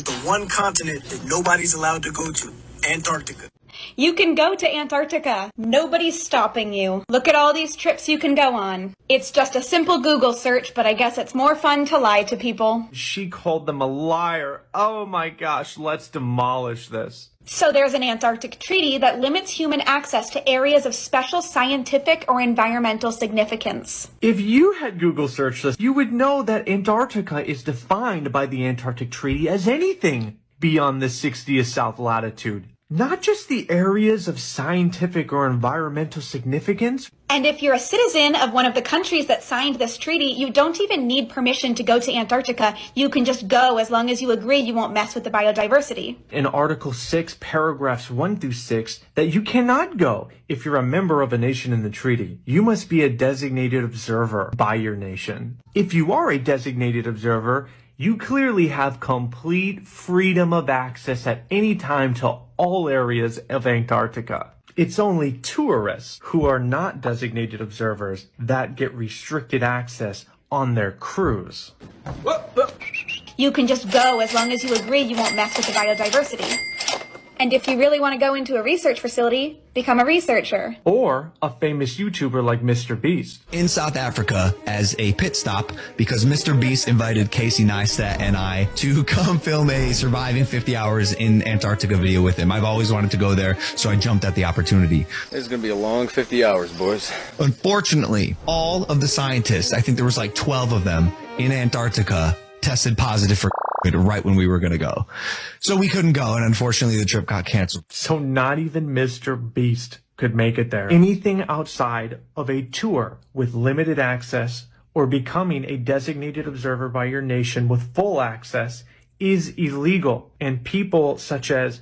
the one continent that nobody's allowed to go to, Antarctica. You can go to Antarctica. Nobody's stopping you. Look at all these trips you can go on. It's just a simple Google search, but I guess it's more fun to lie to people. She called them a liar. Oh my gosh, let's demolish this. So there's an Antarctic treaty that limits human access to areas of special scientific or environmental significance. If you had Google searched this, you would know that Antarctica is defined by the Antarctic Treaty as anything beyond the 60th south latitude. Not just the areas of scientific or environmental significance. And if you're a citizen of one of the countries that signed this treaty, you don't even need permission to go to Antarctica. You can just go as long as you agree you won't mess with the biodiversity. In Article 6, paragraphs 1 through 6, that you cannot go if you're a member of a nation in the treaty. You must be a designated observer by your nation. If you are a designated observer, you clearly have complete freedom of access at any time to all areas of Antarctica. It's only tourists who are not designated observers that get restricted access on their cruise. You can just go as long as you agree you won't mess with the biodiversity. And if you really want to go into a research facility, become a researcher. Or a famous YouTuber like Mr. Beast. In South Africa as a pit stop because Mr. Beast invited Casey Neistat and I to come film a Surviving 50 Hours in Antarctica video with him. I've always wanted to go there, so I jumped at the opportunity. This is going to be a long 50 hours, boys. Unfortunately, all of the scientists, I think there was like 12 of them in Antarctica, tested positive for right when we were going to go. So we couldn't go, and unfortunately the trip got canceled. So not even Mr. Beast could make it there. Anything outside of a tour with limited access or becoming a designated observer by your nation with full access is illegal. And people such as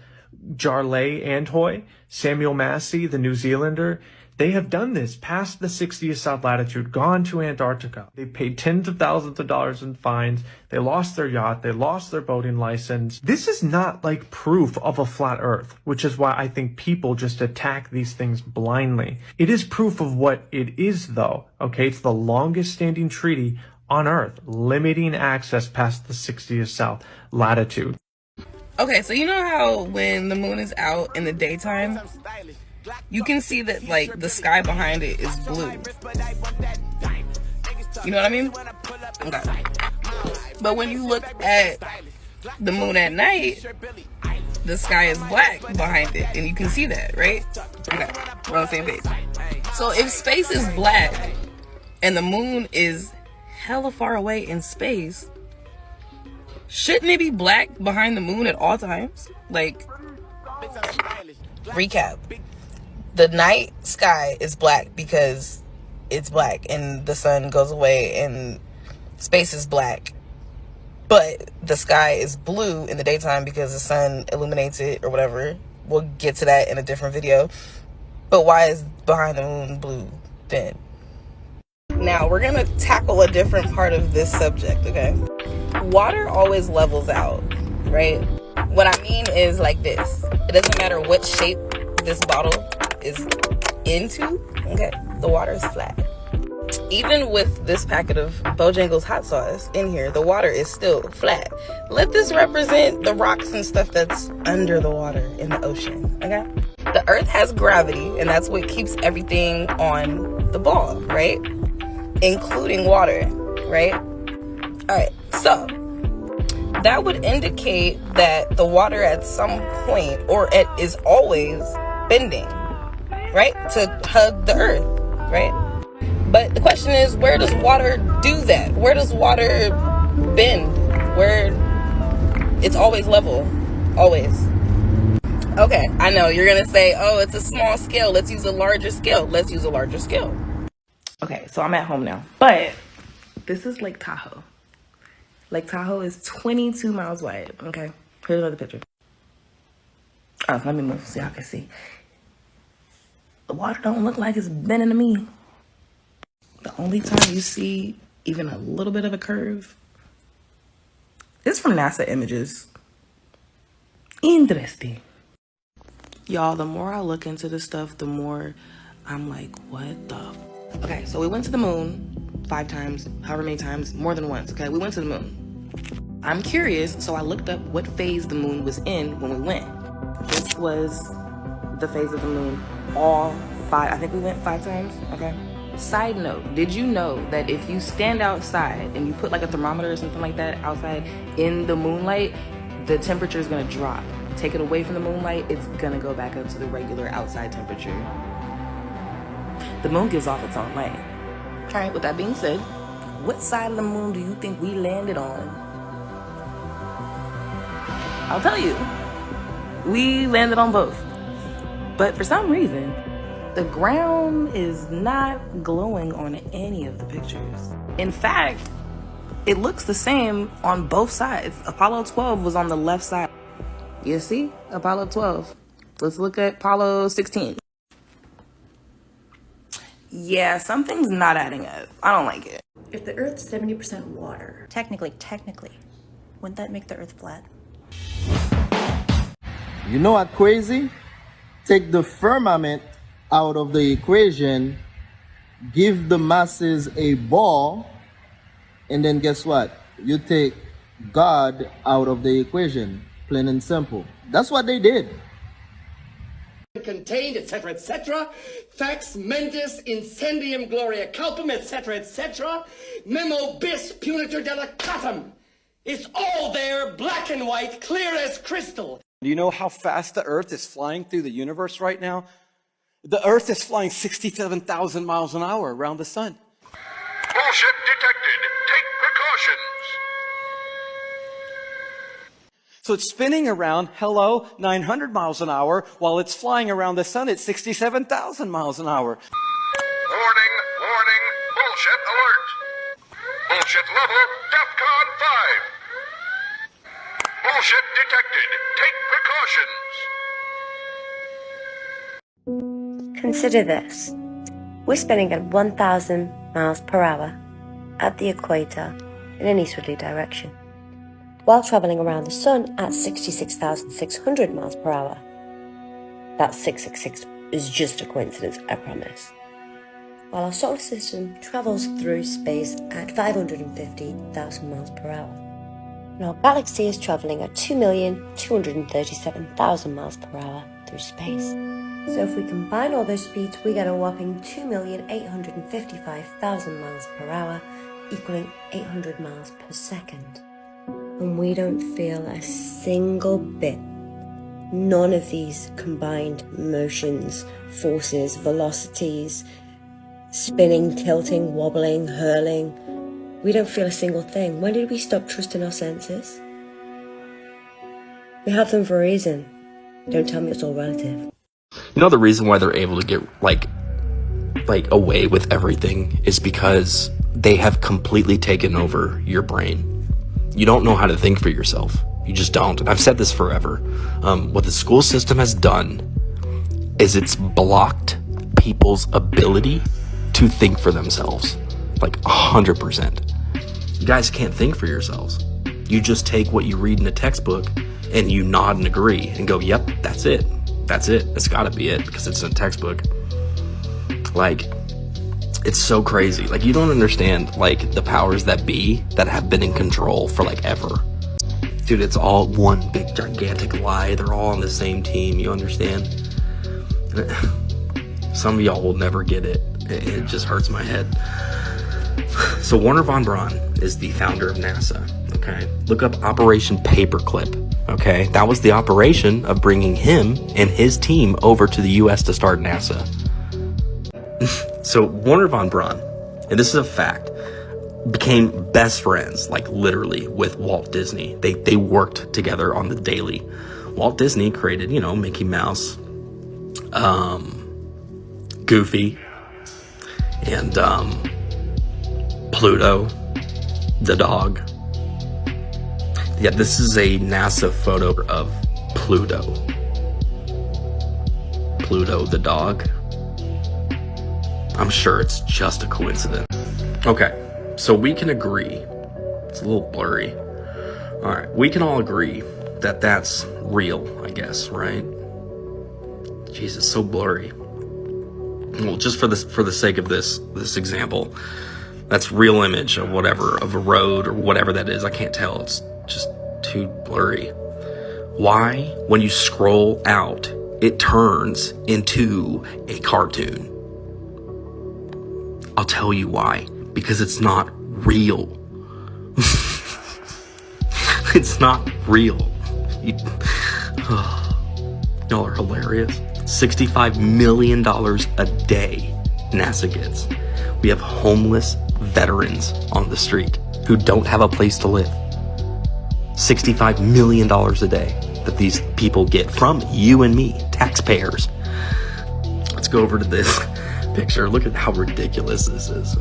Jarlath Antoy, Samuel Massey, the New Zealander, they have done this past the 60th south latitude, gone to Antarctica. They paid tens of thousands of dollars in fines. They lost their yacht. They lost their boating license. This is not like proof of a flat earth, which is why I think people just attack these things blindly. It is proof of what it is, though. Okay, it's the longest standing treaty on earth, limiting access past the 60th south latitude. Okay, so you know how when the moon is out in the daytime, you can see that, like, the sky behind it is blue. You know what I mean? Okay. But when you look at the moon at night, the sky is black behind it, and you can see that, right? Okay, we're on the same page. So if space is black and the moon is hella far away in space, shouldn't it be black behind the moon at all times? Like, recap. The night sky is black because it's black and the sun goes away and space is black. But the sky is blue in the daytime because the sun illuminates it or whatever. We'll get to that in a different video. But why is behind the moon blue then? Now we're going to tackle a different part of this subject, okay? Water always levels out, right? What I mean is like this. It doesn't matter what shape this bottle is into, okay, the water is flat. Even with this packet of Bojangles hot sauce in here, the water is still flat. Let this represent the rocks and stuff that's under the water in the ocean, okay? The earth has gravity, and that's what keeps everything on the ball, right? Including water, right? All right, so that would indicate that the water at some point, or it is always bending, right, to hug the earth, right? But the question is, where does water do that? Where does water bend? Where it's always level, always. Okay, I know you're gonna say, oh, it's a small scale, let's use a larger scale. Let's use a larger scale. Okay, so I'm at home now, but this is Lake Tahoe. Lake Tahoe is 22 miles wide, okay? Here's another picture. Oh, let me move so y'all can see. The water don't look like it's bending to me. The only time you see even a little bit of a curve is from NASA images. Interesting. Y'all, the more I look into this stuff, the more I'm like, what the? Okay, so we went to the moon 5 times, however many times, more than once, okay? We went to the moon. I'm curious, so I looked up what phase the moon was in when we went. This was the phase of the moon, all 5, I think we went 5 times, okay? Side note, did you know that if you stand outside and you put like a thermometer or something like that outside in the moonlight, the temperature is gonna drop. Take it away from the moonlight, it's gonna go back up to the regular outside temperature. The moon gives off its own light. All right, with that being said, what side of the moon do you think we landed on? I'll tell you, we landed on both. But for some reason, the ground is not glowing on any of the pictures. In fact, it looks the same on both sides. Apollo 12 was on the left side. You see? Apollo 12. Let's look at Apollo 16. Yeah, something's not adding up. I don't like it. If the Earth's 70% water, Technically, wouldn't that make the Earth flat? You know what crazy? Take the firmament out of the equation, give the masses a ball, and then guess what? You take God out of the equation, plain and simple. That's what they did. Contained, etc., etc. Fax mentis incendium gloria culpum, etc., etc. Memo bis punitor delicatum. It's all there, black and white, clear as crystal. Do you know how fast the Earth is flying through the universe right now? The Earth is flying 67,000 miles an hour around the sun. Bullshit detected. Take precautions. So it's spinning around, 900 miles an hour, while it's flying around the sun at 67,000 miles an hour. Warning, warning, bullshit alert. Bullshit level, DEFCON 5. Bullshit detected. Take precautions. Consider this. We're spinning at 1,000 miles per hour at the equator in an easterly direction, while travelling around the sun at 66,600 miles per hour. That 666 is just a coincidence, I promise. While our solar system travels through space at 550,000 miles per hour. And our galaxy is travelling at 2,237,000 miles per hour through space. So if we combine all those speeds, we get a whopping 2,855,000 miles per hour, equaling 800 miles per second. And we don't feel a single bit. None of these combined motions, forces, velocities, spinning, tilting, wobbling, hurling. We don't feel a single thing. When did we stop trusting our senses? We have them for a reason. Don't tell me it's all relative. You know, the reason why they're able to get like away with everything is because they have completely taken over your brain. You don't know how to think for yourself. You just don't. And I've said this forever. What the school system has done is it's blocked people's ability to think for themselves. Like 100%. You guys can't think for yourselves. You just take what you read in a textbook and you nod and agree and go, yep, that's it. That's it. That's gotta be it because it's in a textbook. Like, it's so crazy. Like, you don't understand, like, the powers that be that have been in control for, like, ever. Dude, it's all one big, gigantic lie. They're all on the same team, you understand? Some of y'all will never get it. It just hurts my head. So Wernher von Braun is the founder of NASA, okay? Look up Operation Paperclip, okay? That was the operation of bringing him and his team over to the US to start NASA. So Wernher von Braun, and this is a fact, became best friends, like literally, with Walt Disney. They worked together on the daily. Walt Disney created, you know, Mickey Mouse, Goofy, and Pluto, the dog. Yeah, this is a NASA photo of Pluto. Pluto, the dog. I'm sure it's just a coincidence. Okay, so we can agree. It's a little blurry. All right, we can all agree that that's real, I guess, right? Jeez, it's so blurry. Well, just for the sake of this example, that's real image of whatever, of a road or whatever that is. I can't tell. It's just too blurry. Why, when you scroll out, it turns into a cartoon? I'll tell you why. Because it's not real. It's not real. Y'all are hilarious. $65 million a day NASA gets. We have homeless veterans on the street who don't have a place to live. $65 million a day that these people get from you and me, taxpayers. Let's go over to this picture. Look at how ridiculous this is.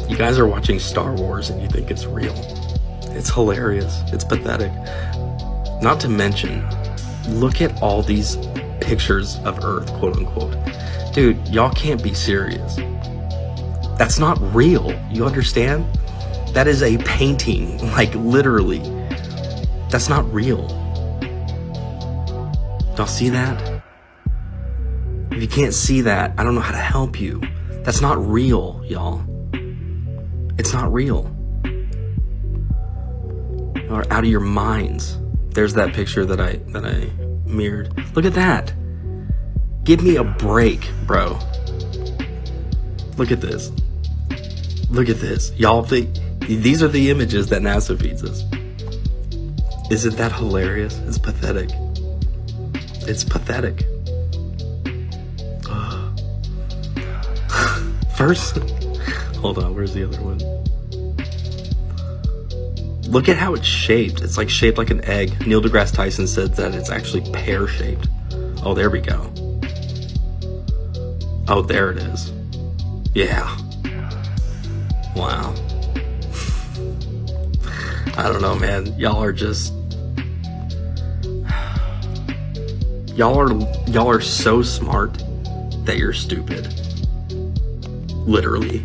You guys are watching Star Wars and you think it's real. It's hilarious. It's pathetic. Not to mention, look at all these pictures of Earth, quote unquote. Dude, y'all can't be serious. That's not real. You understand? That is a painting, like literally. That's not real. Y'all see that? If you can't see that, I don't know how to help you. That's not real, y'all. It's not real. You're out of your minds. There's that picture that I mirrored. Look at that. Give me a break, bro. Look at this. Look at this. Y'all think these are the images that NASA feeds us. Isn't that hilarious? It's pathetic. It's pathetic. First, hold on, where's the other one? Look at how it's shaped. It's like shaped like an egg. Neil deGrasse Tyson said that it's actually pear-shaped. Oh, there we go. Oh, there it is. Yeah. Wow. I don't know, man. Y'all are just... Y'all are so smart that you're stupid. Literally.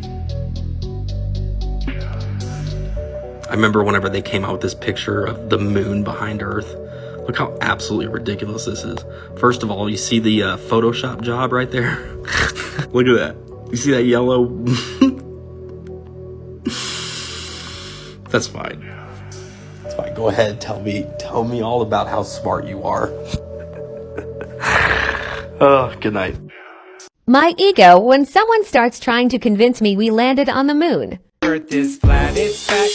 I remember whenever they came out with this picture of the moon behind Earth. Look how absolutely ridiculous this is. First of all, you see the Photoshop job right there? Look at that. You see that yellow? That's fine. That's fine. Go ahead. Tell me all about how smart you are. Oh, good night. My ego when someone starts trying to convince me we landed on the moon. Earth is flat, it's fat,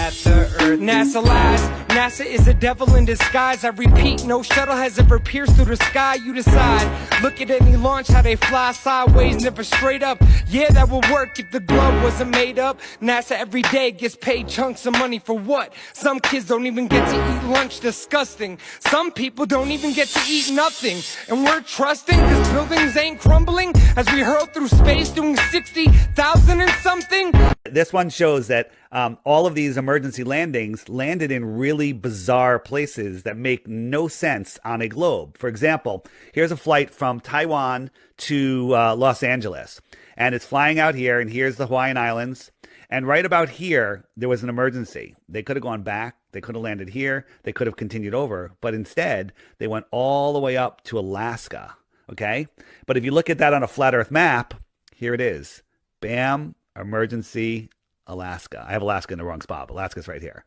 that's the Earth. NASA lies, NASA is a devil in disguise. I repeat, no shuttle has ever pierced through the sky. You decide, look at any launch, how they fly sideways, never straight up. Yeah, that would work if the globe wasn't made up. NASA every day gets paid chunks of money for what? Some kids don't even get to eat lunch, disgusting. Some people don't even get to eat nothing. And we're trusting, cause buildings ain't crumbling as we hurl through space doing 60,000 and something. This one shows that all of these emergency landings landed in really bizarre places that make no sense on a globe. For example, here's a flight from Taiwan to Los Angeles, and it's flying out here, and here's the Hawaiian Islands. And right about here, there was an emergency. They could have gone back. They could have landed here. They could have continued over. But instead, they went all the way up to Alaska. Okay? But if you look at that on a flat Earth map, here it is. Bam. Emergency, Alaska. I have Alaska in the wrong spot. Alaska's right here.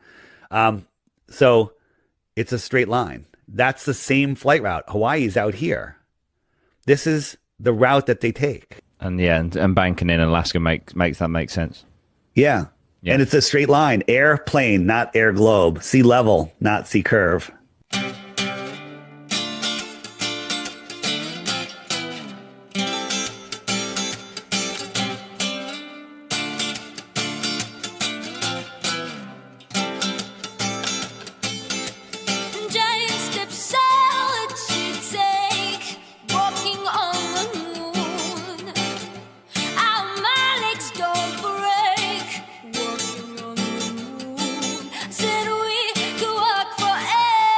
So it's a straight line. That's the same flight route. Hawaii's out here. This is the route that they take. And yeah, and banking in Alaska makes that make sense. Yeah. And it's a straight line. Airplane, not air globe. Sea level, not sea curve. Said we could walk forever.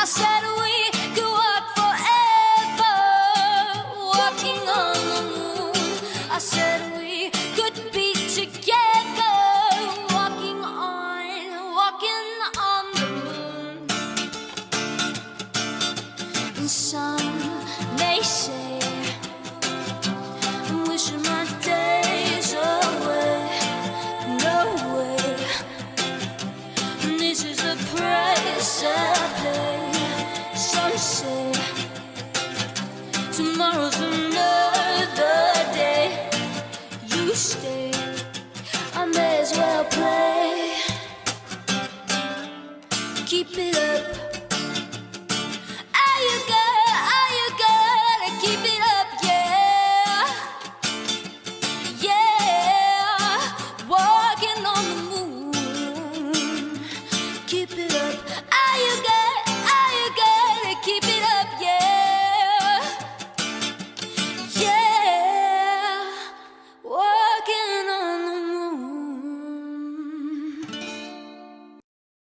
I said we could walk forever, walking on the moon. I said we could be together, walking on the moon. And some may say I'm wishing my days away. No way. This is the price I pay. Some say tomorrow's another day. You stay, I may as well play. Keep it up. Are you gonna keep it up? Yeah, yeah. Walking on the moon. Keep it up. Are you gonna